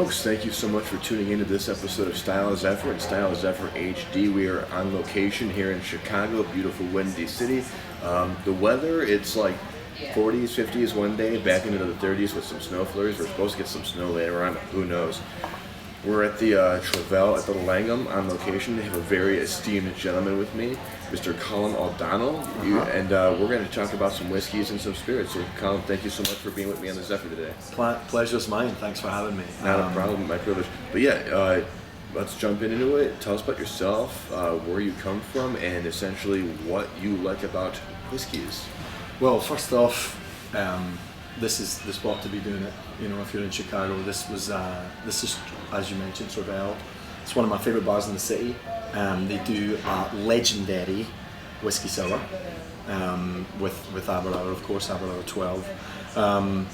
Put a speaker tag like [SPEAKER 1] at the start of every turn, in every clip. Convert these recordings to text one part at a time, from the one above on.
[SPEAKER 1] folks, thank you so much for tuning into this episode of Style Zephyr and Style Zephyr HD. We are on location here in Chicago, beautiful windy city. The weather, it's like 40s, 50s one day, back into the 30s with some snow flurries. We're supposed to get some snow later on, but who knows. We're at the Travell at the Langham on location. They have a very esteemed gentleman with me, Mr. Callum and we're going to talk about some whiskeys and some spirits. So, Callum, thank you so much for being with me on the Zephyr today.
[SPEAKER 2] Pleasure's mine. Thanks for having me.
[SPEAKER 1] Not a problem, my privilege. But yeah, let's jump into it. Tell us about yourself, where you come from, and essentially what you like about whiskeys.
[SPEAKER 2] Well, first off, this is the spot to be doing it. You know, if you're in Chicago, this is, as you mentioned, Travell. It's one of my favourite bars in the city. They do a legendary whiskey sour with Aberlour, of course, Aberlour 12. I've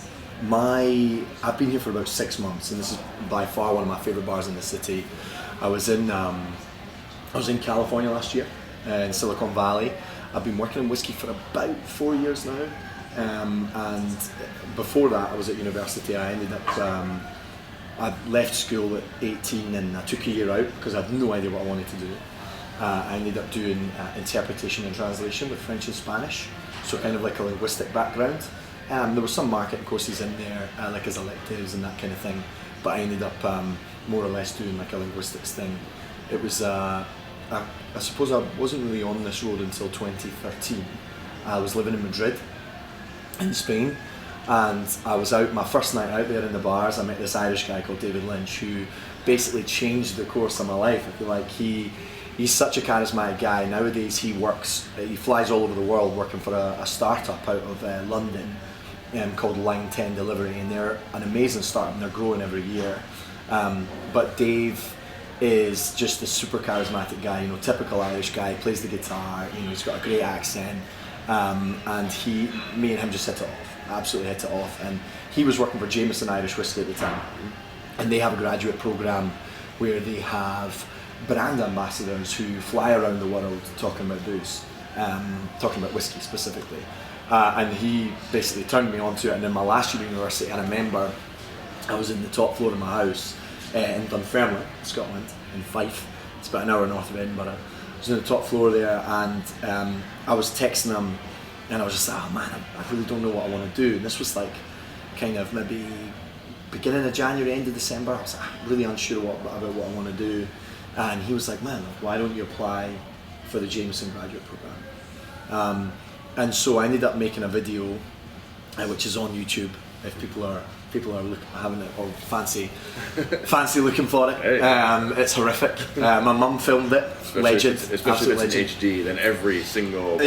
[SPEAKER 2] been here for about 6 months, and this is by far one of my favourite bars in the city. I was in California last year, in Silicon Valley. I've been working on whiskey for about 4 years now. And before that, I was at university. I left school at 18 and I took a year out because I had no idea what I wanted to do. I ended up doing interpretation and translation with French and Spanish, so kind of like a linguistic background. There were some marketing courses in there, like as electives and that kind of thing, but I ended up more or less doing like a linguistics thing. It was, I suppose I wasn't really on this road until 2013. I was living in Madrid, in Spain, and I was out my first night out there in the bars. I met this Irish guy called David Lynch who basically changed the course of my life. I feel like he's such a charismatic guy. Nowadays he flies all over the world working for a startup out of London called Line 10 Delivery, and they're an amazing startup and they're growing every year. But Dave is just a super charismatic guy, you know, typical Irish guy, plays the guitar, you know, he's got a great accent. And me and him just hit it off, absolutely hit it off. And he was working for Jameson Irish Whiskey at the time, and they have a graduate program where they have brand ambassadors who fly around the world talking about booze, talking about whiskey specifically. And he basically turned me on to it. And in my last year at university, I remember I was in the top floor of my house in Dunfermline, Scotland, in Fife. It's about an hour north of Edinburgh. I was on the top floor there, and I was texting him, and I was just like, oh man, I really don't know what I want to do. And this was like kind of maybe beginning of January, end of December. I was like, really unsure about what I want to do. And he was like, man, why don't you apply for the Jameson graduate program? And so I ended up making a video, which is on YouTube if people are having it or fancy looking for it. Hey. It's horrific. My mum filmed it. Legend.
[SPEAKER 1] Especially if it's in HD, then every single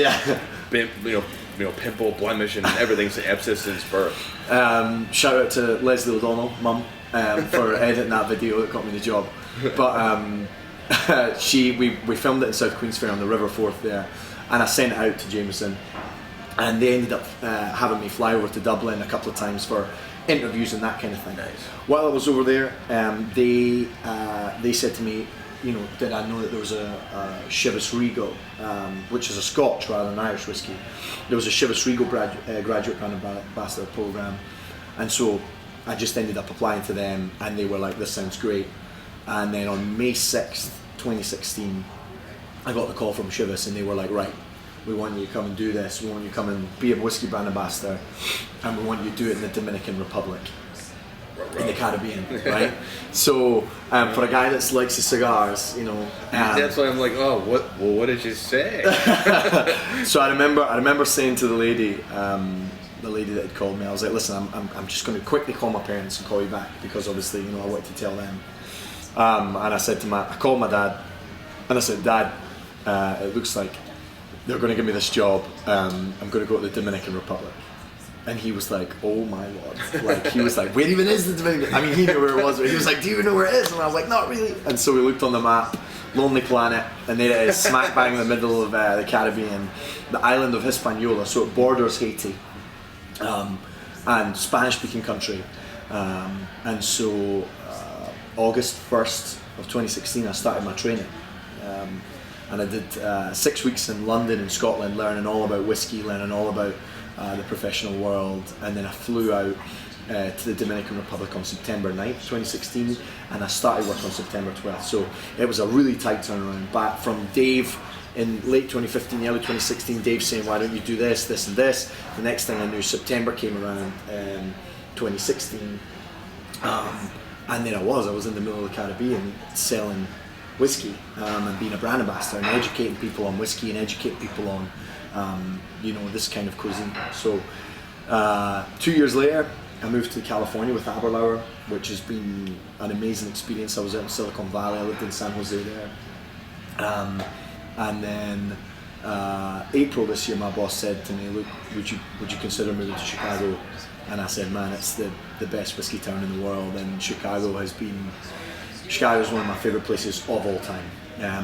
[SPEAKER 1] pimple, blemish, and everything's an abscess since birth. Shout out to Leslie O'Donnell, mum, for editing that video that got me the job. But we filmed it in South Queensfair on the River Forth there, and I sent it out to Jameson, and they ended up having me fly over to Dublin a couple of times for interviews and that kind of thing. Nice.
[SPEAKER 2] While I was over there, they said to me, you know, did I know that there was a Chivas Regal, which is a Scotch rather than Irish whiskey. There was a Chivas Regal graduate brand ambassador program, and so I just ended up applying to them, and they were like, this sounds great. And then on May 6th, 2016, I got the call from Chivas, and they were like, right, we want you to come and do this, we want you to come and be a whiskey brand ambassador, and we want you to do it in the Dominican Republic, in the Caribbean, right? So for a guy that likes his cigars, you know,
[SPEAKER 1] that's why I'm like, what did you say?
[SPEAKER 2] So I remember saying to the lady that had called me, I was like, listen, I'm just going to quickly call my parents and call you back, because obviously, you know, I wanted to tell them. And I called my dad, and I said, Dad, it looks like they're going to give me this job. I'm going to go to the Dominican Republic. And he was like, oh my lord. Like, he was like, where even is the Dominican? I mean, he knew where it was, but he was like, do you even know where it is? And I was like, not really. And so we looked on the map, Lonely Planet, and there it is, smack bang in the middle of the Caribbean, the island of Hispaniola, so it borders Haiti, and Spanish-speaking country. And so August 1st of 2016, I started my training. And I did 6 weeks in London and Scotland, learning all about whiskey, learning all about the professional world, and then I flew out to the Dominican Republic on September 9th, 2016, and I started work on September 12th. So it was a really tight turnaround. Back from Dave in late 2015, early 2016, Dave saying, why don't you do this, this and this. The next thing I knew, September came around, 2016, and there I was in the middle of the Caribbean selling whiskey, and being a brand ambassador and educating people on whiskey and educating people on this kind of cuisine. So 2 years later, I moved to California with Aberlour, which has been an amazing experience. I was out in Silicon Valley, I lived in San Jose there. And then April this year, my boss said to me, look, would you consider moving to Chicago? And I said, man, it's the best whiskey town in the world, and Chicago is one of my favourite places of all time.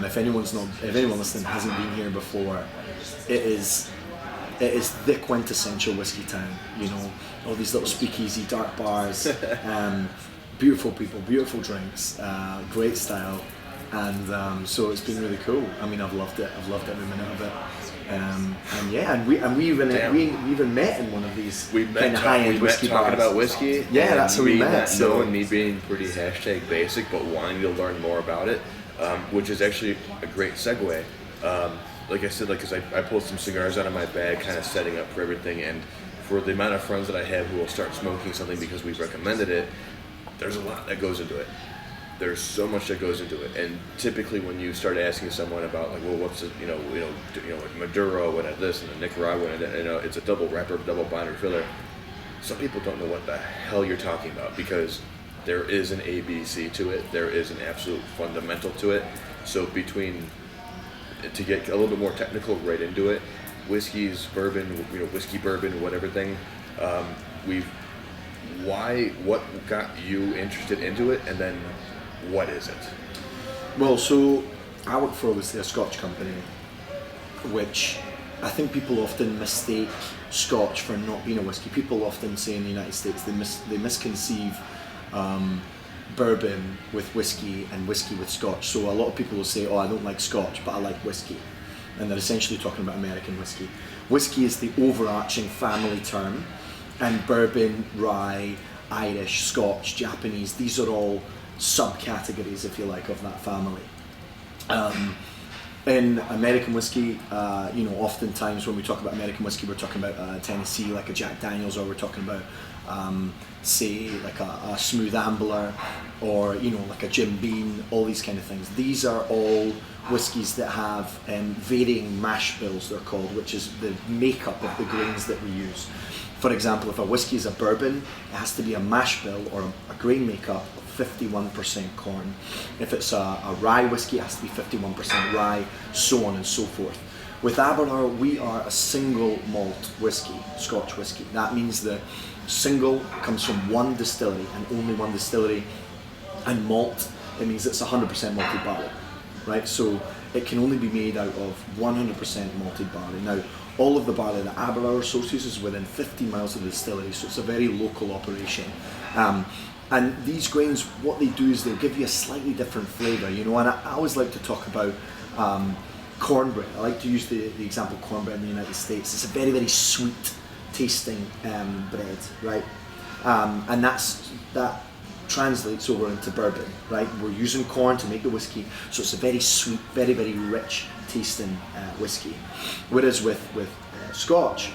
[SPEAKER 2] If anyone listening hasn't been here before, it is the quintessential whiskey town. You know, all these little speakeasy, dark bars, beautiful people, beautiful drinks, great style, and so it's been really cool. I mean, I've loved it. I've loved every minute of it. And we even met in one of these kind of high-end whiskey bars.
[SPEAKER 1] Talking about whiskey.
[SPEAKER 2] Yeah, that's how we met.
[SPEAKER 1] So me being pretty #basic, but wanting to learn more about it, which is actually a great segue. Like I said, because I pulled some cigars out of my bag, kind of setting up for everything, and for the amount of friends that I have who will start smoking something because we've recommended it, there's a lot that goes into it. There's so much that goes into it, and typically when you start asking someone about like, well, what's the, like Maduro and this and the Nicaraguan, and it's a double wrapper, double binder filler. Some people don't know what the hell you're talking about because there is an ABC to it. There is an absolute fundamental to it. So to get a little bit more technical right into it, whiskeys, bourbon, whiskey, bourbon, whatever thing. What got you interested into it, and then what is it?
[SPEAKER 2] Well, so I work for obviously a Scotch company, which I think people often mistake Scotch for not being a whiskey. People often say in the United States they misconceive bourbon with whiskey and whiskey with Scotch. So a lot of people will say, oh, I don't like Scotch, but I like whiskey. And they're essentially talking about American whiskey. Whiskey is the overarching family term, and bourbon, rye, Irish, Scotch, Japanese, these are all subcategories, if you like, of that family. In American whiskey, oftentimes when we talk about American whiskey, we're talking about Tennessee, like a Jack Daniels, or we're talking about, say, like a Smooth Ambler, or like a Jim Beam, all these kind of things. These are all whiskies that have varying mash bills, they're called, which is the makeup of the grains that we use. For example, if a whiskey is a bourbon, it has to be a mash bill or a grain makeup of 51% corn. If it's a rye whiskey, it has to be 51% rye, so on and so forth. With Aberlour, we are a single malt whiskey, Scotch whiskey. That means the single comes from one distillery and only one distillery, and malt, it means it's 100% malted barley, right? So it can only be made out of 100% malted barley. Now, all of the barley that Aberlour sources is within 50 miles of the distillery, so it's a very local operation. And these grains, what they do is they'll give you a slightly different flavour, and I always like to talk about cornbread. I like to use the example of cornbread in the United States. It's a very, very sweet tasting bread, right? And that translates over into bourbon, right? We're using corn to make the whiskey, so it's a very sweet, very, very rich tasting whiskey. Whereas with Scotch,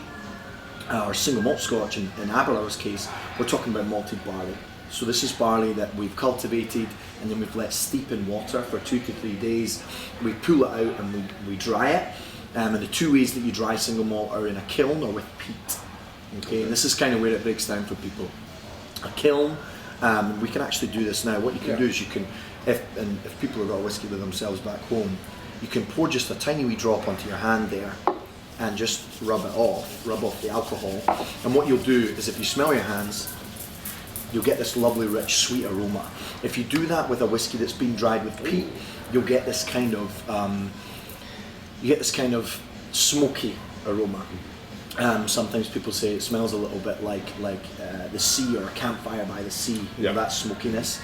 [SPEAKER 2] or single malt Scotch in Aberlour's case, we're talking about malted barley. So this is barley that we've cultivated and then we've let steep in water for 2 to 3 days. We pull it out and we dry it. And the two ways that you dry single malt are in a kiln or with peat. Okay, and this is kind of where it breaks down for people. A kiln, we can actually do this now. What you can do is you can, if people have got whiskey with themselves back home, you can pour just a tiny wee drop onto your hand there and just rub off the alcohol. And what you'll do is if you smell your hands, you'll get this lovely rich sweet aroma. If you do that with a whiskey that's been dried with peat, you'll get this kind of smoky aroma. Sometimes people say it smells a little bit like the sea or a campfire by the sea, that smokiness.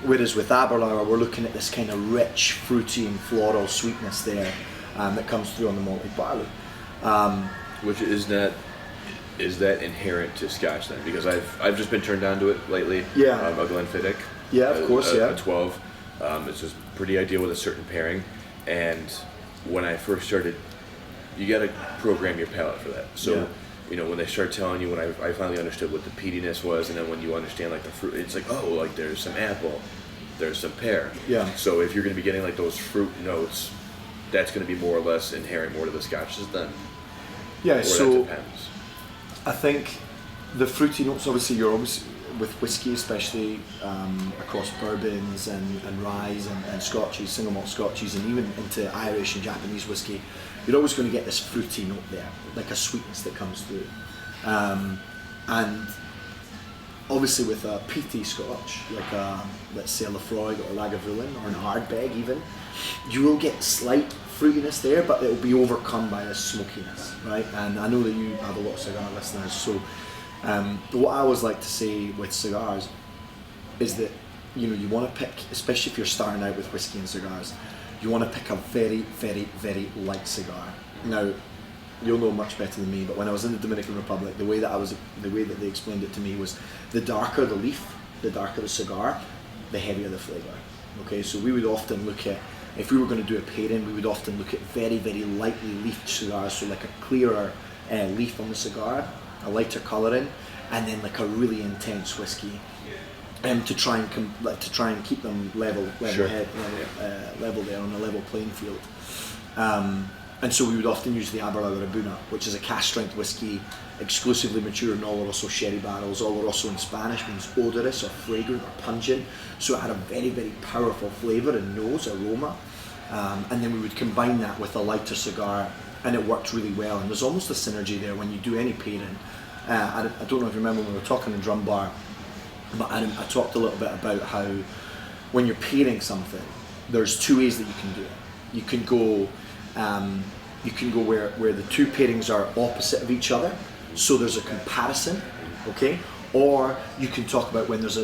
[SPEAKER 2] Whereas with Aberlour, we're looking at this kind of rich, fruity and floral sweetness there that comes through on the malted barley.
[SPEAKER 1] Which is that is that inherent to Scotch then? Because I've just been turned on to it lately.
[SPEAKER 2] Yeah.
[SPEAKER 1] A Glenfiddich.
[SPEAKER 2] Yeah, of course,
[SPEAKER 1] a 12. It's just pretty ideal with a certain pairing. And when I first started, you got to program your palate for that. So,
[SPEAKER 2] Yeah.
[SPEAKER 1] you know, when they start telling you, when I finally understood what the peatiness was, and then when you understand like the fruit, it's like, oh, like there's some apple, there's some pear.
[SPEAKER 2] Yeah.
[SPEAKER 1] So if you're going to be getting like those fruit notes, that's going to be more or less inherent more to the Scotches then.
[SPEAKER 2] Yeah,
[SPEAKER 1] Or
[SPEAKER 2] so
[SPEAKER 1] that depends.
[SPEAKER 2] I think the fruity notes, obviously, you're always with whiskey, especially across bourbons and ryes and scotches, single malt scotches, and even into Irish and Japanese whiskey, you're always going to get this fruity note there, like a sweetness that comes through. And obviously, with a peaty Scotch, like let's say a Lafroig or a Lagavulin or an Ardbeg, even, you will get slight fruitiness there, but it will be overcome by this smokiness, right? And I know that you have a lot of cigar listeners, so what I always like to say with cigars is that, you know, you want to pick, especially if you're starting out with whiskey and cigars, you want to pick a very, very, very light cigar. Now, you'll know much better than me, but when I was in the Dominican Republic, the way that they explained it to me was the darker the leaf, the darker the cigar, the heavier the flavour. Okay, so we would often look at, if we were going to do a pairing, we would often look at very, very lightly leafed cigars, so like a clearer leaf on the cigar, a lighter colouring, and then like a really intense whiskey, to try and keep them level
[SPEAKER 1] Sure.
[SPEAKER 2] level there on a level playing field. And so we would often use the Aberlour which is a cask strength whiskey, exclusively mature in Oloroso sherry barrels. Oloroso in Spanish means odorous or fragrant or pungent, so it had a very, very powerful flavour and nose, aroma. And then we would combine that with a lighter cigar, and it worked really well. And there's almost a synergy there when you do any pairing. I don't know if you remember when we were talking in Drum Bar, but I talked a little bit about how when you're pairing something, there's two ways that you can do it. You can go where the two pairings are opposite of each other, so there's a comparison, okay? Or you can talk about when there's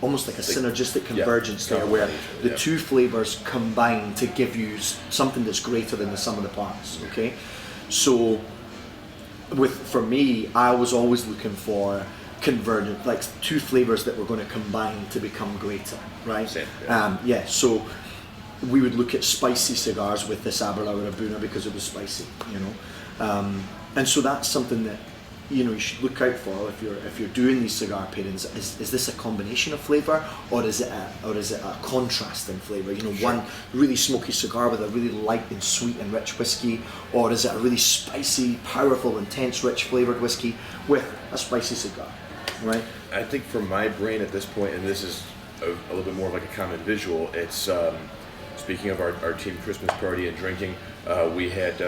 [SPEAKER 2] almost like a synergistic convergence there, where the two flavors combine to give you something that's greater than the sum of the parts, okay? So for me, I was always looking for convergent, like two flavors that were going to combine to become greater, right?
[SPEAKER 1] Same,
[SPEAKER 2] so we would look at spicy cigars with this Aberlour Abuna because it was spicy, you know, and so that's something that, you know, you should look out for if you're doing these cigar pairings. Is this a combination of flavour, or is it a contrast in flavour? You know,
[SPEAKER 1] Sure.
[SPEAKER 2] one really smoky cigar with a really light and sweet and rich whiskey, or is it a really spicy, powerful, intense, rich flavoured whiskey with a spicy cigar, right?
[SPEAKER 1] I think for my brain at this point, and this is a little bit more of like a common visual, it's speaking of our team Christmas party and drinking, we had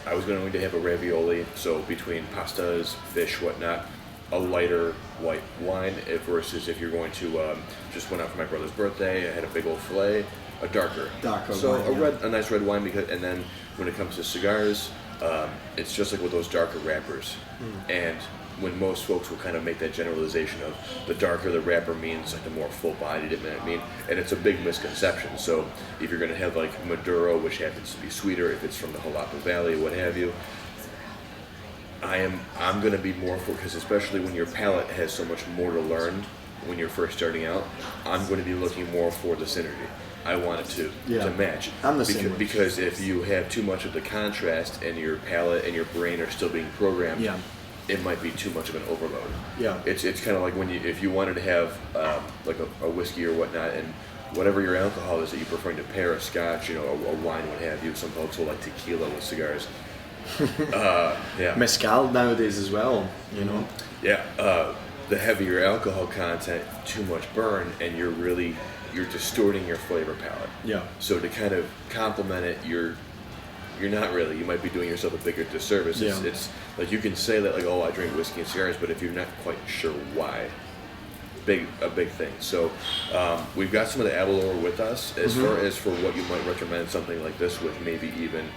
[SPEAKER 1] I was going to have a ravioli, so between pastas, fish, whatnot, a lighter white wine versus if you're going to just went out for my brother's birthday, I had a big old filet, a darker so
[SPEAKER 2] wine,
[SPEAKER 1] a nice red wine. Because, and then when it comes to cigars, it's just like with those darker wrappers, and when most folks will kind of make that generalization of the darker the wrapper means like the more full-bodied it might mean, and it's a big misconception. So if you're going to have like Maduro, which happens to be sweeter if it's from the Jalapa Valley, what have you, I'm going to be more for, because especially when your palate has so much more to learn when you're first starting out, I'm going to be looking more for the synergy. I want it to match.
[SPEAKER 2] I'm the same way.
[SPEAKER 1] Because if you have too much of the contrast and your palate and your brain are still being programmed, it might be too much of an overload.
[SPEAKER 2] Yeah.
[SPEAKER 1] It's kind of like if you wanted to have like a whiskey or whatnot, and whatever your alcohol is that you prefer to pair a scotch, you know, a wine, what have you. Some folks will like tequila with cigars.
[SPEAKER 2] Mezcal nowadays as well, you know.
[SPEAKER 1] Yeah. The heavier alcohol content, too much burn, and you're distorting your flavor palette.
[SPEAKER 2] Yeah.
[SPEAKER 1] So to kind of complement it, you're not really. You might be doing yourself a bigger disservice. It's like you can say that like, oh, I drink whiskey and cigars, but if you're not quite sure why, a big thing. So we've got some of the Aberlour with us. As far as for what you might recommend something like this with, maybe even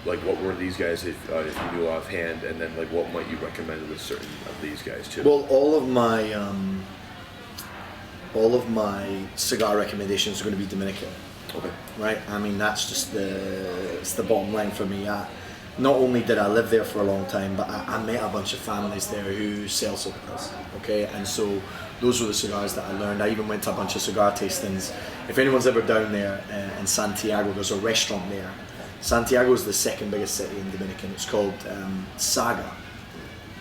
[SPEAKER 1] like what were these guys if you knew offhand, and then like what might you recommend with certain of these guys too?
[SPEAKER 2] Well, all of my cigar recommendations are going to be Dominican.
[SPEAKER 1] Okay.
[SPEAKER 2] Right, I mean that's just it's the bottom line for me. not only did I live there for a long time, but I met a bunch of families there who sell cigars. Okay, and so those were the cigars that I learned. I even went to a bunch of cigar tastings. If anyone's ever down there in Santiago, there's a restaurant there. Santiago is the second biggest city in Dominican. It's called Saga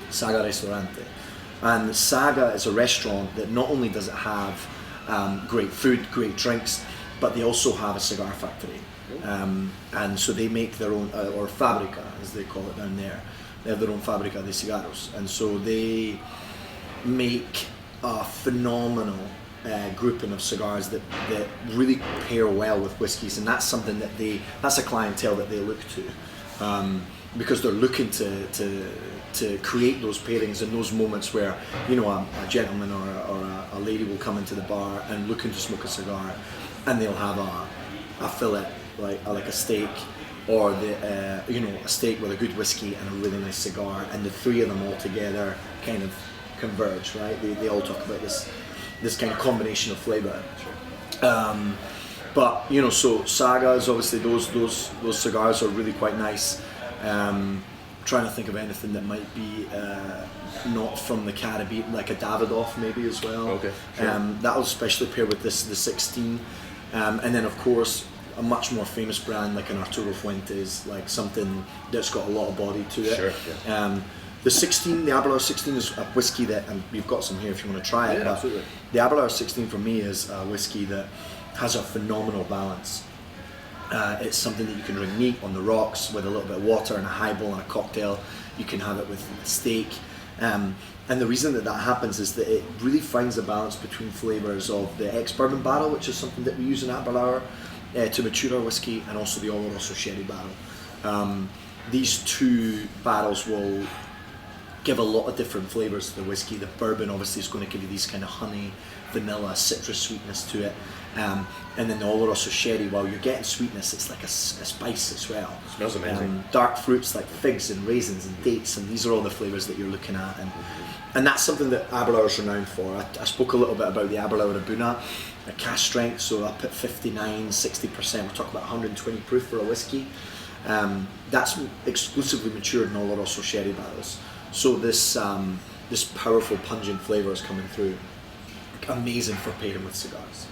[SPEAKER 2] Restaurante. And Saga is a restaurant that not only does it have great food, great drinks, but they also have a cigar factory. And so they make their own, or fabrica as they call it down there. They have their own fabrica de cigarros. And so they make a phenomenal grouping of cigars that really pair well with whiskies, and that's something that that's a clientele that they look to, because they're looking to create those pairings in those moments where, you know, a gentleman or a lady will come into the bar and looking to smoke a cigar, and they'll have a fillet, like a steak, or a steak with a good whiskey and a really nice cigar, and the three of them all together kind of converge, right? They all talk about this kind of combination of flavor. But you know, so Sagas, obviously those cigars are really quite nice. Trying to think of anything that might be not from the Caribbean, like a Davidoff maybe as well.
[SPEAKER 1] Okay, sure.
[SPEAKER 2] That'll especially pair with the 16. And then of course a much more famous brand like an Arturo Fuentes, like something that's got a lot of body to it.
[SPEAKER 1] Sure, yeah.
[SPEAKER 2] The Aberlour 16 is a whiskey that, and we've got some here if you want to try it.
[SPEAKER 1] Yeah, absolutely.
[SPEAKER 2] The Aberlour 16 for me is a whiskey that has a phenomenal balance. It's something that you can drink neat on the rocks with a little bit of water and a highball and a cocktail. You can have it with steak. And the reason that happens is that it really finds a balance between flavours of the ex-bourbon barrel, which is something that we use in Aberlour to mature our whiskey, and also the Oloroso sherry barrel. These two barrels will give a lot of different flavours to the whiskey. The bourbon obviously is going to give you these kind of honey, vanilla, citrus sweetness to it. And then the Oloroso sherry, while you're getting sweetness, it's like a spice as well.
[SPEAKER 1] It smells amazing.
[SPEAKER 2] Dark fruits like figs and raisins and dates, and these are all the flavours that you're looking at. And that's something that Aberlour is renowned for. I spoke a little bit about the Aberlour Abuna, a cask strength, so up at 59, 60%. We're talking about 120 proof for a whiskey. That's exclusively matured in Oloroso sherry barrels. So this powerful pungent flavour is coming through. Amazing for pairing with cigars.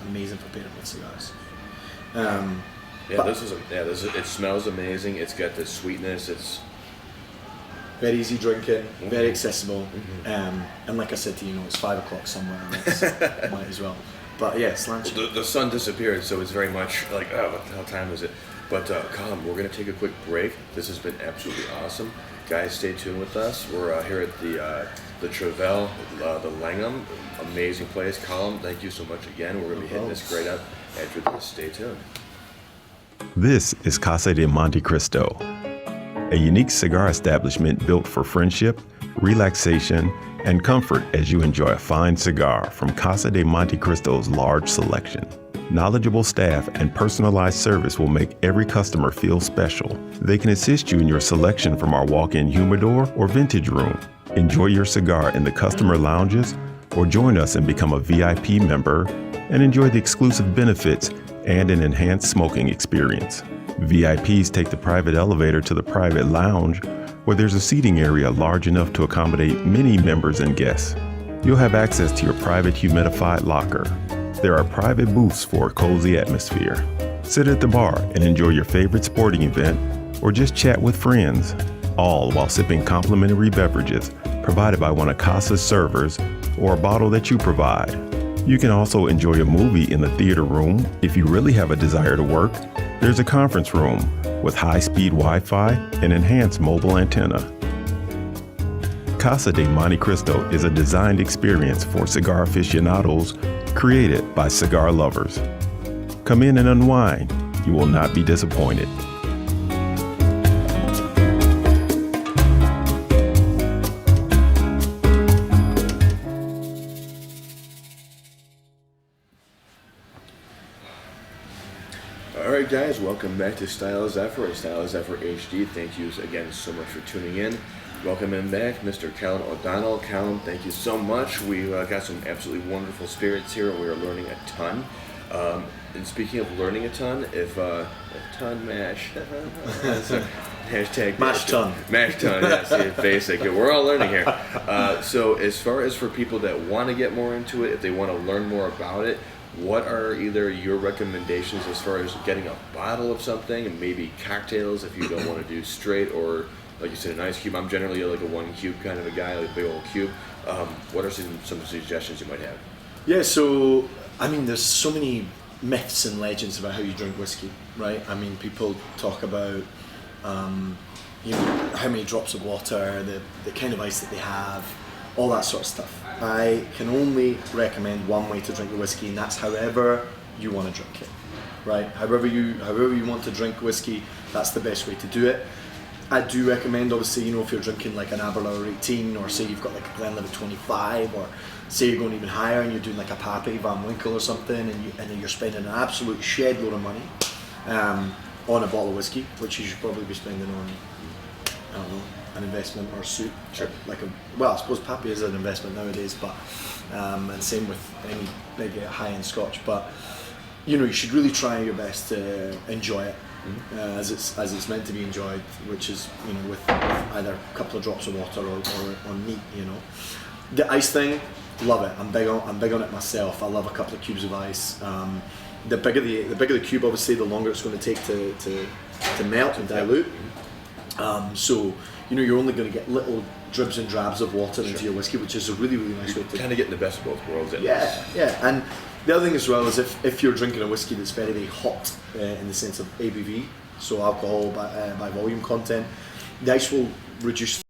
[SPEAKER 1] It smells amazing. It's got the sweetness. It's
[SPEAKER 2] very easy drinking, very accessible, and like I said to you, it's 5 o'clock somewhere. Might as well. But yeah, it's lunch.
[SPEAKER 1] The sun disappeared, so it's very much like, oh, what the hell time is it? But Callum, we're going to take a quick break. This has been absolutely awesome. Guys, stay tuned with us. We're here at the Travel, the Langham. Amazing place. Callum, thank you so much again. We're going to be hitting this great up after this. Stay tuned.
[SPEAKER 3] This is Casa de Monte Cristo, a unique cigar establishment built for friendship, relaxation, and comfort as you enjoy a fine cigar from Casa de Monte Cristo's large selection. Knowledgeable staff and personalized service will make every customer feel special. They can assist you in your selection from our walk-in humidor or vintage room. Enjoy your cigar in the customer lounges, or join us and become a VIP member and enjoy the exclusive benefits and an enhanced smoking experience. VIPs take the private elevator to the private lounge, where there's a seating area large enough to accommodate many members and guests. You'll have access to your private humidified locker. There are private booths for a cozy atmosphere. Sit at the bar and enjoy your favorite sporting event, or just chat with friends, all while sipping complimentary beverages provided by one of Casa's servers or a bottle that you provide. You can also enjoy a movie in the theater room. If you really have a desire to work, there's a conference room with high-speed Wi-Fi and enhanced mobile antenna. Casa de Monte Cristo is a designed experience for cigar aficionados created by cigar lovers. Come in and unwind. You will not be disappointed.
[SPEAKER 1] Alright guys, welcome back to Style Zephyr and Style Zephyr HD. Thank you again so much for tuning in. Welcome in back, Mr. Callum O'Donnell. Callum, thank you so much. We got some absolutely wonderful spirits here. We are learning a ton. And speaking of learning a ton, if a ton mash, hashtag
[SPEAKER 2] Mash ton.
[SPEAKER 1] Mash ton, yes, basic. We're all learning here. So as far as for people that want to get more into it, if they want to learn more about it, what are either your recommendations as far as getting a bottle of something and maybe cocktails if you don't want to do straight, or like you said, an ice cube? I'm generally like a 1 cube kind of a guy, like a big old cube. What are some suggestions you might have?
[SPEAKER 2] Yeah, so I mean, there's so many myths and legends about how you drink whiskey, right? I mean, people talk about you know, how many drops of water, the kind of ice that they have, all that sort of stuff. I can only recommend one way to drink the whiskey, and that's however you want to drink it, right? However you want to drink whiskey, that's the best way to do it. I do recommend, obviously, you know, if you're drinking like an Aberlour 18, or say you've got like a Glenlivet 25, or say you're going even higher and you're doing like a Pappy Van Winkle or something, and then you're spending an absolute shed load of money on a bottle of whiskey, which you should probably be spending on, I don't know, an investment or a suit.
[SPEAKER 1] Sure.
[SPEAKER 2] Well, I suppose Pappy is an investment nowadays, but and same with any big high-end Scotch. But you know, you should really try your best to enjoy it. As it's meant to be enjoyed, which is, you know, with either a couple of drops of water or neat, you know. The ice thing, love it. I'm big on it myself. I love a couple of cubes of ice. The bigger the cube, obviously, the longer it's going to take to melt and dilute. So you know, you're only going to get little dribs and drabs of water into your whiskey, which is a really, really nice way to
[SPEAKER 1] kind of getting the best of both worlds.
[SPEAKER 2] Yeah. And the other thing as well is if you're drinking a whiskey that's very, very hot in the sense of ABV, so alcohol by volume content, the ice will reduce